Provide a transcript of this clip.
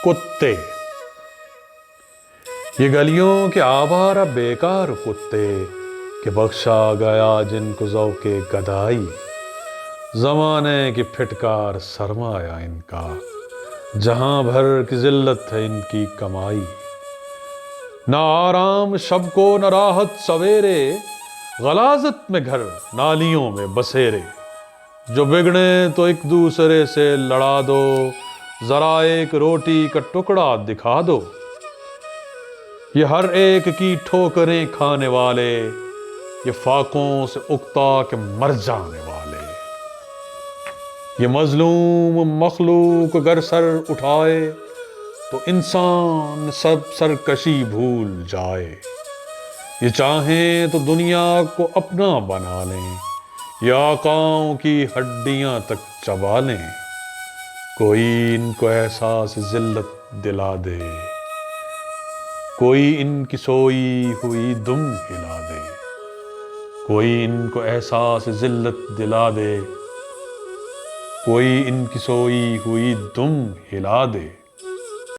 کتے، یہ گلیوں کے آوارہ بیکار کتے کہ بخشا گیا جن کو ذوق گدائی، زمانے کی پھٹکار سرمایہ ان کا، جہاں بھر کی ذلت ہے ان کی کمائی۔ نہ آرام شب کو نہ راحت سویرے، غلاظت میں گھر نالیوں میں بسیرے، جو بگڑے تو ایک دوسرے سے لڑا دو، ذرا ایک روٹی کا ٹکڑا دکھا دو۔ یہ ہر ایک کی ٹھوکریں کھانے والے، یہ فاقوں سے اکتا کے مر جانے والے۔ یہ مظلوم مخلوق اگر سر اٹھائے تو انسان سب سرکشی بھول جائے۔ یہ چاہیں تو دنیا کو اپنا بنا لیں، یا آقاؤں کی ہڈیاں تک چبا لیں، کوئی ان کو احساس ذلت دلا دے، کوئی ان کی سوئی ہوئی دم ہلا دے، کوئی ان کو احساس ذلت دلا دے، کوئی ان کی سوئی ہوئی دم ہلا دے۔